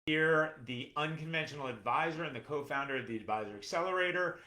Here, the unconventional advisor and the co-founder of the Advisor Accelerator.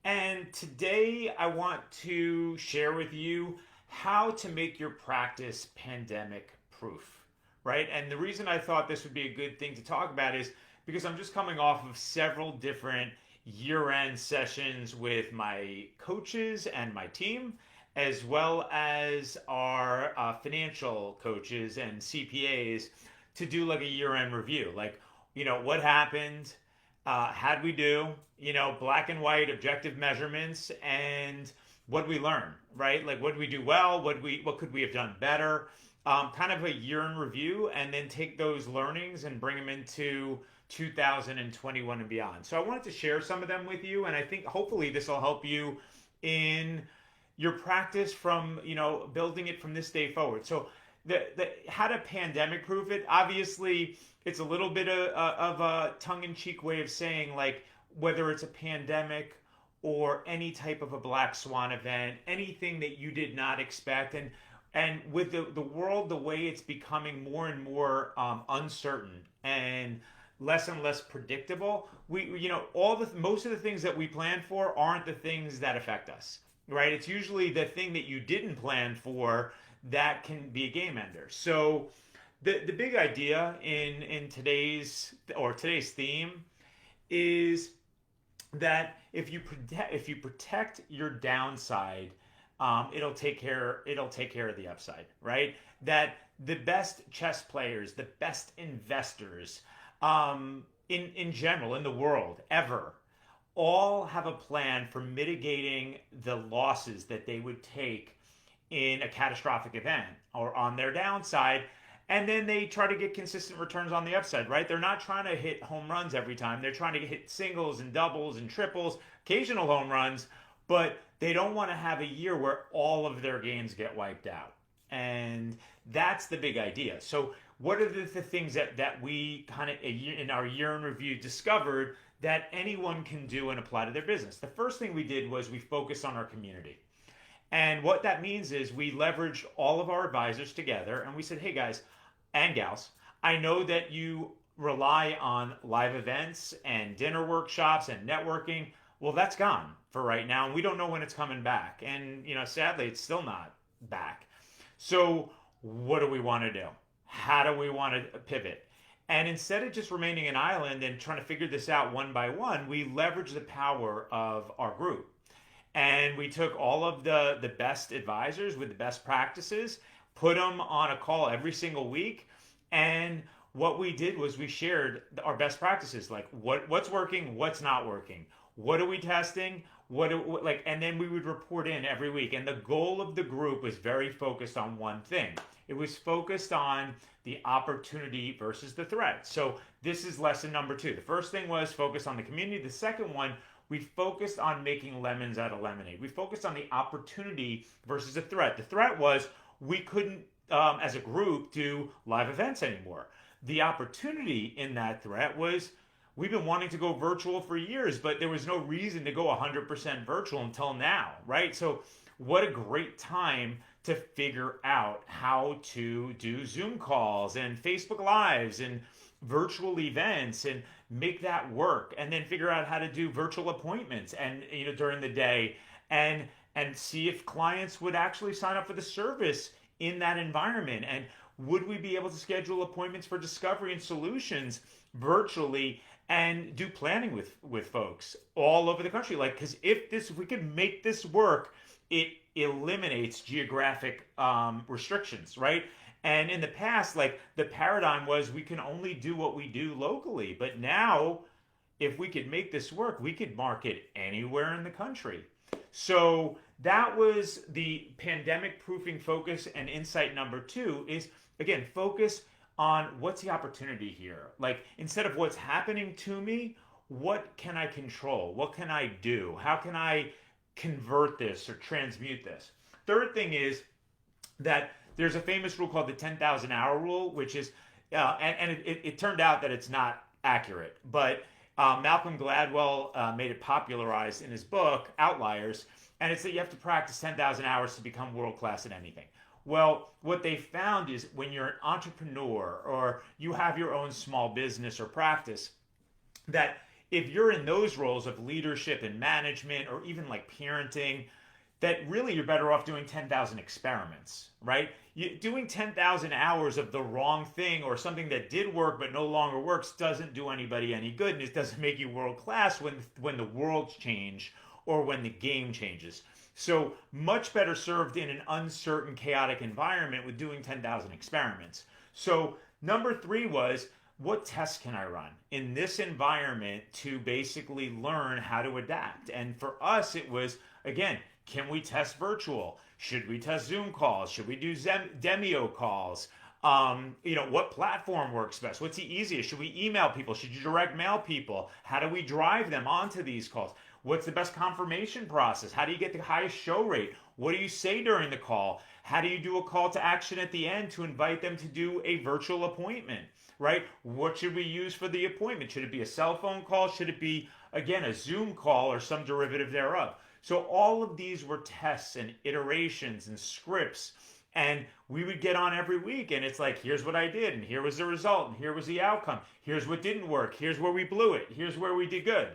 And today I want to share with you how to make your practice pandemic proof, right? And the reason I thought this would be a good thing to talk about is because I'm just coming off of several different year-end sessions with my coaches and my team, as well as our financial coaches and CPAs to do like a year-end review. Like, what happened, how'd we do, black and white objective measurements, and what we learn, right? Like, what did we do well, what could we have done better, kind of a year in review, and then take those learnings and bring them into 2021 and beyond. So I wanted to share some of them with you, and I think hopefully this will help you in your practice from building it from this day forward. So the how to pandemic proof it, obviously it's a little bit of a tongue-in-cheek way of saying, like, whether it's a pandemic or any type of a black swan event, anything that you did not expect. And with the world, the way it's becoming more and more uncertain and less predictable, we most of the things that we plan for aren't the things that affect us, right? It's usually the thing that you didn't plan for that can be a game ender. So the big idea in today's theme is that if you protect your downside, it'll take care of the upside, right? That the best chess players, the best investors, in general in the world ever, all have a plan for mitigating the losses that they would take in a catastrophic event or on their downside. And then they try to get consistent returns on the upside, right? They're not trying to hit home runs every time. They're trying to hit singles and doubles and triples, occasional home runs, but they don't want to have a year where all of their games get wiped out. And that's the big idea. So what are the things that we kind of in our year in review discovered that anyone can do and apply to their business? The first thing we did was we focused on our community. And what that means is we leveraged all of our advisors together and we said, hey guys and gals, I know that you rely on live events and dinner workshops and networking. Well, that's gone for right now, and we don't know when it's coming back. And sadly, it's still not back. So what do we want to do? How do we want to pivot? And instead of just remaining an island and trying to figure this out one by one, we leveraged the power of our group. And we took all of the best advisors with the best practices, put them on a call every single week. And what we did was we shared our best practices, like what's working, what's not working, what are we testing, and then we would report in every week. And the goal of the group was very focused on one thing. It was focused on the opportunity versus the threat. So this is lesson number 2. The first thing was focus on the community. The second one, we focused on making lemons out of lemonade. We focused on the opportunity versus the threat. The threat was we couldn't, as a group, do live events anymore. The opportunity in that threat was we've been wanting to go virtual for years, but there was no reason to go 100% virtual until now, right? So what a great time to figure out how to do Zoom calls and Facebook Lives and virtual events and make that work, and then figure out how to do virtual appointments and during the day, and see if clients would actually sign up for the service in that environment, and would we be able to schedule appointments for discovery and solutions virtually and do planning with folks all over the country. Like, because if we could make this work, it eliminates geographic restrictions, right? And in the past, like, the paradigm was we can only do what we do locally. But now, if we could make this work, we could market anywhere in the country. So that was the pandemic proofing focus. And insight number 2 is, again, focus on what's the opportunity here. Like, instead of what's happening to me, what can I control? What can I do? How can I convert this or transmute this? Third thing is that there's a famous rule called the 10,000 hour rule, which is, it turned out that it's not accurate, but Malcolm Gladwell made it popularized in his book, Outliers, and it's that you have to practice 10,000 hours to become world class at anything. Well, what they found is when you're an entrepreneur or you have your own small business or practice, that if you're in those roles of leadership and management or even like parenting, that really you're better off doing 10,000 experiments, right? Doing 10,000 hours of the wrong thing or something that did work but no longer works doesn't do anybody any good, and it doesn't make you world class when the worlds change or when the game changes. So much better served in an uncertain, chaotic environment with doing 10,000 experiments. So number three was, what tests can I run in this environment to basically learn how to adapt? And for us, it was, again, can we test virtual? Should we test Zoom calls? Should we do Demio calls? What platform works best? What's the easiest? Should we email people? Should you direct mail people? How do we drive them onto these calls? What's the best confirmation process? How do you get the highest show rate? What do you say during the call? How do you do a call to action at the end to invite them to do a virtual appointment, right? What should we use for the appointment? Should it be a cell phone call? Should it be, again, a Zoom call or some derivative thereof? So all of these were tests and iterations and scripts. And we would get on every week and it's like, here's what I did, and here was the result, and here was the outcome. Here's what didn't work. Here's where we blew it. Here's where we did good.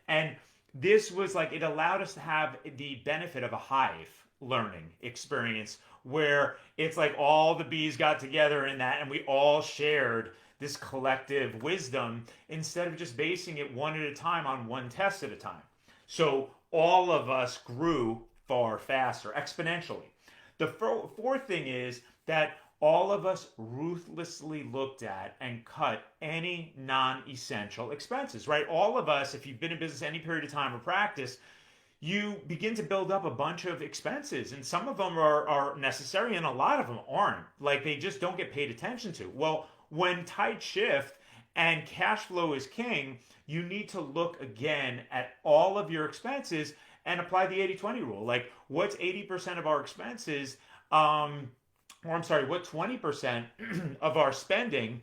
And this was like, it allowed us to have the benefit of a hive learning experience where it's like all the bees got together in that and we all shared this collective wisdom instead of just basing it one at a time on one test at a time. So all of us grew far faster, exponentially. The fourth thing is that all of us ruthlessly looked at and cut any non-essential expenses, right? All of us, if you've been in business any period of time or practice, you begin to build up a bunch of expenses, and some of them are necessary and a lot of them aren't. Like, they just don't get paid attention to. Well, when tides shift and cash flow is king, you need to look again at all of your expenses and apply the 80-20 rule. Like, what's 80% of our expenses, what 20% of our spending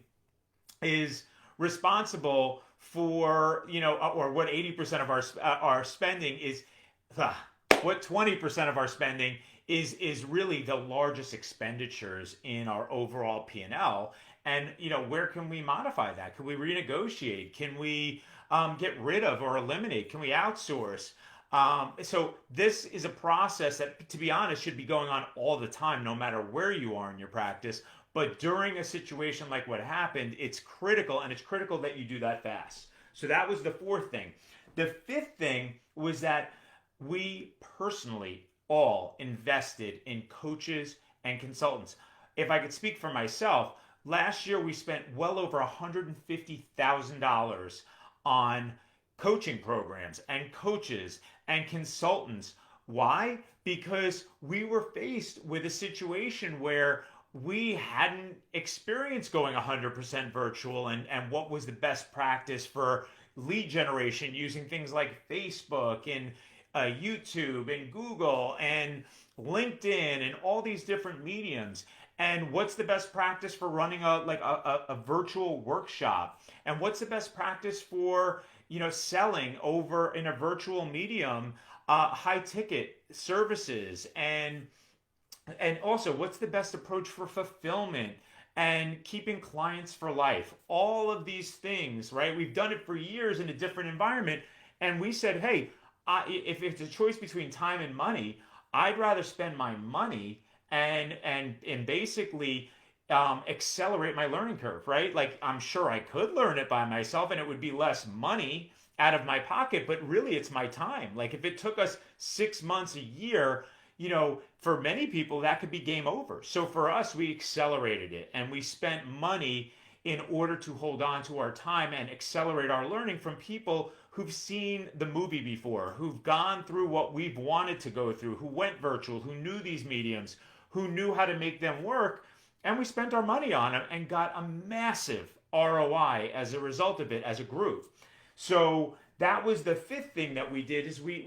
is responsible for, or what 80% of our spending is, what 20% of our spending is really the largest expenditures in our overall P&L. And, where can we modify that? Can we renegotiate? Can we get rid of or eliminate? Can we outsource? So this is a process that, to be honest, should be going on all the time, no matter where you are in your practice. But during a situation like what happened, it's critical, and it's critical that you do that fast. So that was the fourth thing. The fifth thing was that we personally all invested in coaches and consultants. If I could speak for myself, last year we spent well over $150,000 on coaching programs and coaches and consultants. Why? Because we were faced with a situation where we hadn't experienced going 100% virtual, and what was the best practice for lead generation using things like Facebook and YouTube and Google and LinkedIn and all these different mediums. And what's the best practice for running a virtual workshop? And what's the best practice for selling over in a virtual medium, high ticket services, and also what's the best approach for fulfillment and keeping clients for life? All of these things, right? We've done it for years in a different environment, and we said, hey, if it's a choice between time and money, I'd rather spend my money and basically accelerate my learning curve, right? Like, I'm sure I could learn it by myself and it would be less money out of my pocket, but really it's my time. Like, if it took us 6 months, a year, for many people that could be game over. So for us, we accelerated it and we spent money in order to hold on to our time and accelerate our learning from people who've seen the movie before, who've gone through what we've wanted to go through, who went virtual, who knew these mediums, who knew how to make them work. And we spent our money on them and got a massive ROI as a result of it as a group. So that was the fifth thing that we did, is we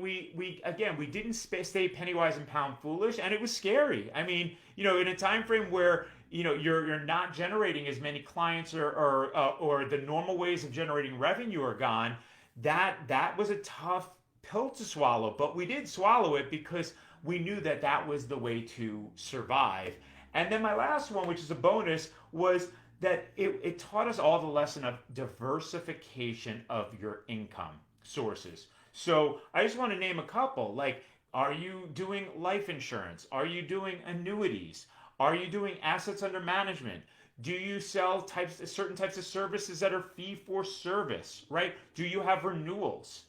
didn't stay penny wise and pound foolish, and it was scary. I mean, in a time frame where you're not generating as many clients or the normal ways of generating revenue are gone, that was a tough pill to swallow. But we did swallow it because we knew that was the way to survive. And then my last one, which is a bonus, was that it taught us all the lesson of diversification of your income sources. So I just want to name a couple. Like, are you doing life insurance? Are you doing annuities? Are you doing assets under management? Do you sell certain types of services that are fee for service, right? Do you have renewals?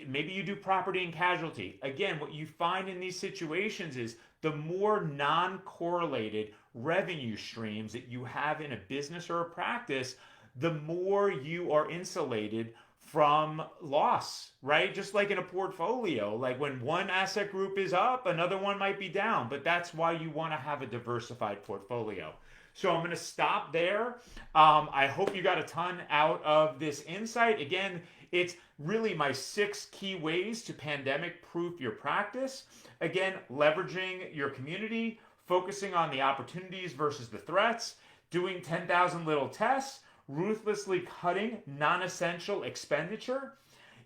Maybe you do property and casualty. Again, what you find in these situations is the more non correlated revenue streams that you have in a business or a practice, the more you are insulated from loss, right? Just like in a portfolio, like when one asset group is up, another one might be down, but that's why you want to have a diversified portfolio. So I'm going to stop there. I hope you got a ton out of this insight. Again, it's really my 6 key ways to pandemic proof your practice. Again, leveraging your community, focusing on the opportunities versus the threats, doing 10,000 little tests, ruthlessly cutting non-essential expenditure,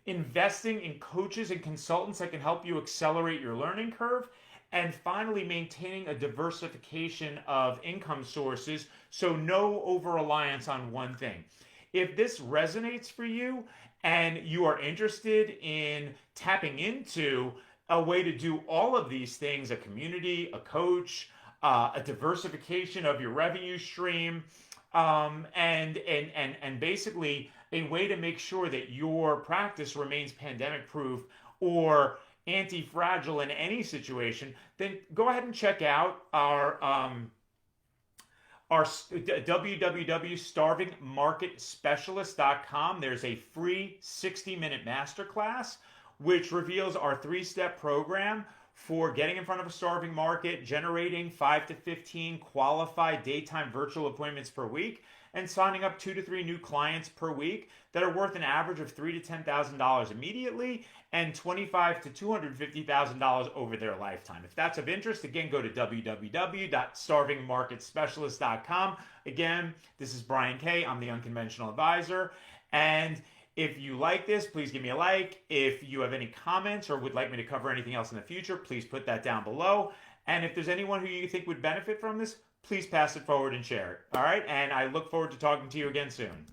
investing in coaches and consultants that can help you accelerate your learning curve, and finally maintaining a diversification of income sources, so no over-reliance on one thing. If this resonates for you and you are interested in tapping into a way to do all of these things, a community, a coach, a diversification of your revenue stream, and basically a way to make sure that your practice remains pandemic proof or anti-fragile in any situation, then go ahead and check out our www.starvingmarketspecialist.com. There's a free 60-minute masterclass which reveals our 3-step program for getting in front of a starving market, generating 5 to 15 qualified daytime virtual appointments per week, and signing up 2 to 3 new clients per week that are worth an average of $3,000 to $10,000 immediately and $25,000 to $250,000 over their lifetime. If that's of interest, again, go to www.starvingmarketspecialist.com. Again, this is Brian K. I'm the Unconventional Advisor. And if you like this, please give me a like. If you have any comments or would like me to cover anything else in the future, please put that down below. And if there's anyone who you think would benefit from this, please pass it forward and share it. All right? And I look forward to talking to you again soon.